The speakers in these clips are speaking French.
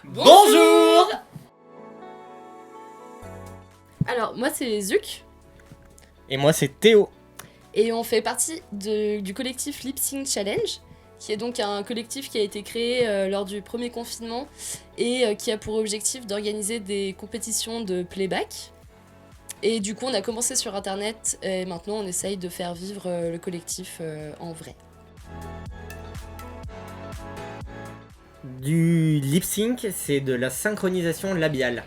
Bonjour. Alors, moi c'est Zuc, Et moi c'est Théo. et on fait partie du collectif Lip Sync Challenge, qui est donc un collectif qui a été créé lors du premier confinement et qui a pour objectif d'organiser des compétitions de playback. Et du coup, on a commencé sur internet et maintenant on essaye de faire vivre le collectif en vrai. Du lip sync, c'est de la synchronisation labiale.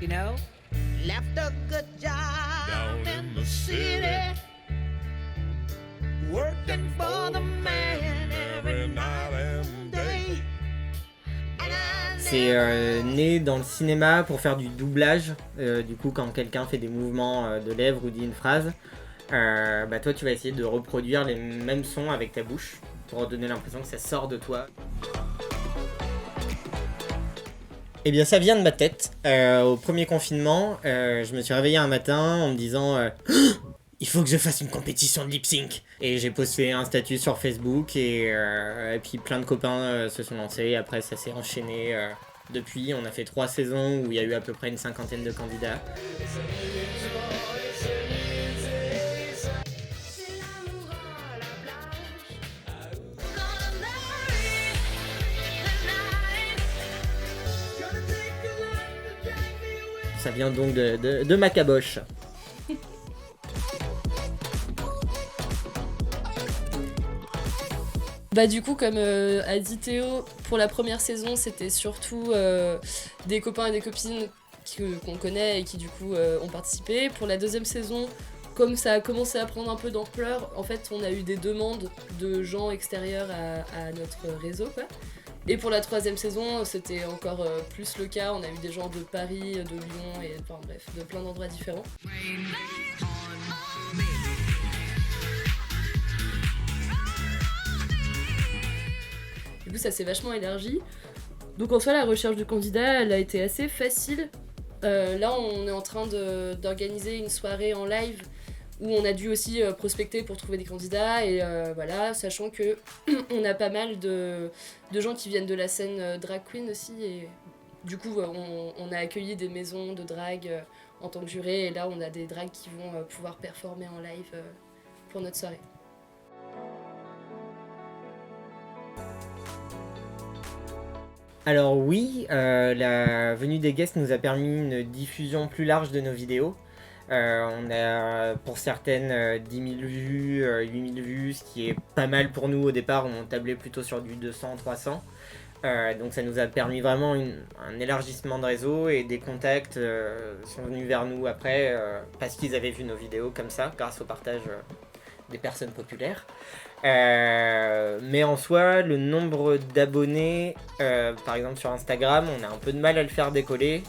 You know, left a good job down in the city, working for the man every night and day. C'est né dans le cinéma pour faire du doublage. Du coup, quand quelqu'un fait des mouvements de lèvres ou dit une phrase, toi tu vas essayer de reproduire les mêmes sons avec ta bouche pour donner l'impression que ça sort de toi. Eh bien, ça vient de ma tête. Au premier confinement, je me suis réveillé un matin en me disant il faut que je fasse une compétition de lip sync. Et j'ai posté un statut sur Facebook et puis plein de copains se sont lancés. Après, ça s'est enchaîné. Depuis, on a fait 3 saisons où il y a eu à peu près une 50aine de candidats. Ça vient donc de ma caboche. Bah du coup, comme a dit Théo, pour la première saison, c'était surtout des copains et des copines qu'on connaît et qui du coup ont participé. Pour la deuxième saison, comme ça a commencé à prendre un peu d'ampleur, en fait on a eu des demandes de gens extérieurs à notre réseau, quoi. Et pour la troisième saison, c'était encore plus le cas. On a eu des gens de Paris, de Lyon, et enfin bref, de plein d'endroits différents. Du coup, ça s'est vachement élargi. Donc en soi, la recherche du candidat, elle a été assez facile. Là, on est en train d'organiser une soirée en live où on a dû aussi prospecter pour trouver des candidats et voilà, sachant que on a pas mal de gens qui viennent de la scène drag queen aussi et du coup on a accueilli des maisons de drag en tant que juré et là on a des drags qui vont pouvoir performer en live pour notre soirée. Alors oui, la venue des guests nous a permis une diffusion plus large de nos vidéos. On a pour certaines 10 000 vues, 8 000 vues, ce qui est pas mal pour nous au départ, on tablait plutôt sur du 200, 300. Donc ça nous a permis vraiment un élargissement de réseau et des contacts sont venus vers nous après parce qu'ils avaient vu nos vidéos comme ça, grâce au partage des personnes populaires. Mais en soi, le nombre d'abonnés, par exemple sur Instagram, on a un peu de mal à le faire décoller.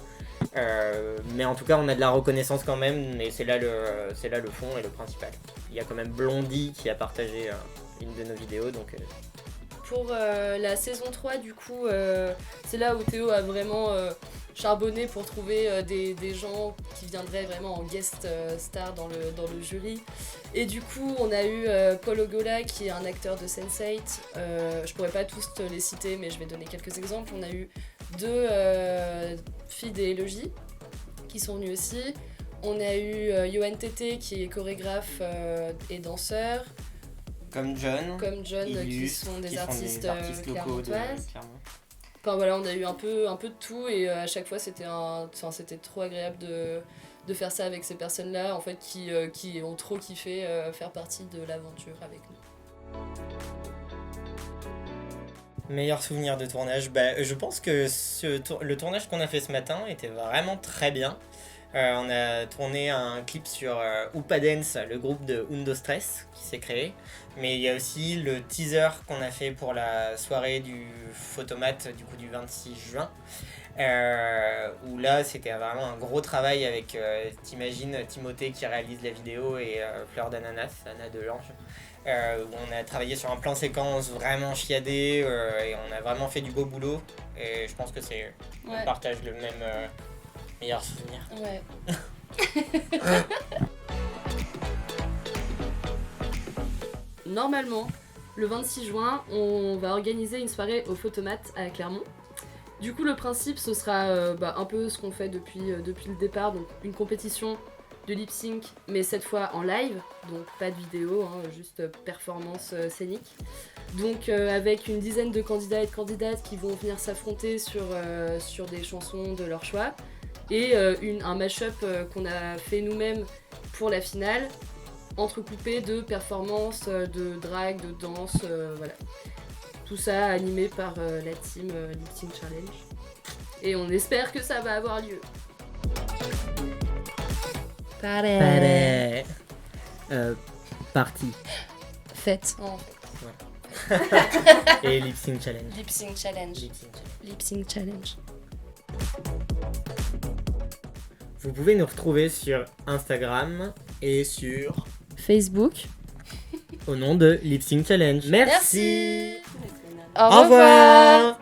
Mais en tout cas, on a de la reconnaissance quand même, et c'est là le fond et le principal. Il y a quand même Blondie qui a partagé une de nos vidéos, donc... Pour la saison 3, du coup, c'est là où Théo a vraiment charbonné pour trouver des gens qui viendraient vraiment en guest star dans le jury. Et du coup, on a eu Paul Ogola, qui est un acteur de Sense8. Je pourrais pas tous te les citer, mais je vais donner quelques exemples. On a eu 2 filles des Elogies qui sont venues aussi. On a eu Yoann Tété, qui est chorégraphe et danseur. Comme John, qui sont des artistes locaux de clermontoises. Clermont. Enfin voilà, on a eu un peu de tout et à chaque fois c'était trop agréable de faire ça avec ces personnes-là en fait qui ont trop kiffé faire partie de l'aventure avec nous. Meilleur souvenir de tournage, je pense que le tournage qu'on a fait ce matin était vraiment très bien. On a tourné un clip sur Oupa Dance, le groupe de Undo Stress qui s'est créé. Mais il y a aussi le teaser qu'on a fait pour la soirée du Photomat du 26 juin. Où là c'était vraiment un gros travail avec, t'imagines, Timothée qui réalise la vidéo et Fleur d'Ananas, Anna Delange. Où on a travaillé sur un plan séquence vraiment chiadé et on a vraiment fait du beau boulot. Et je pense que on partage le même meilleur souvenir. Ouais. normalement, le 26 juin, on va organiser une soirée au Photomat à Clermont. Du coup, le principe, ce sera un peu ce qu'on fait depuis le départ, donc une compétition de lip sync, mais cette fois en live, donc pas de vidéo, juste performance scénique. Donc avec une dizaine de candidats et de candidates qui vont venir s'affronter sur des chansons de leur choix, et un mash-up qu'on a fait nous-mêmes pour la finale, entrecoupé de performances, de drag, de danse, voilà. Tout ça animé par la team Lip Sync Challenge. Et on espère que ça va avoir lieu. Paré. Partie. Fête. En Et Lip Sync Challenge. Lip Sync Challenge. Lip Sync Challenge. Lip Sync Challenge. Vous pouvez nous retrouver sur Instagram et sur Facebook. au nom de Lip Sync Challenge. Merci. Au Au revoir.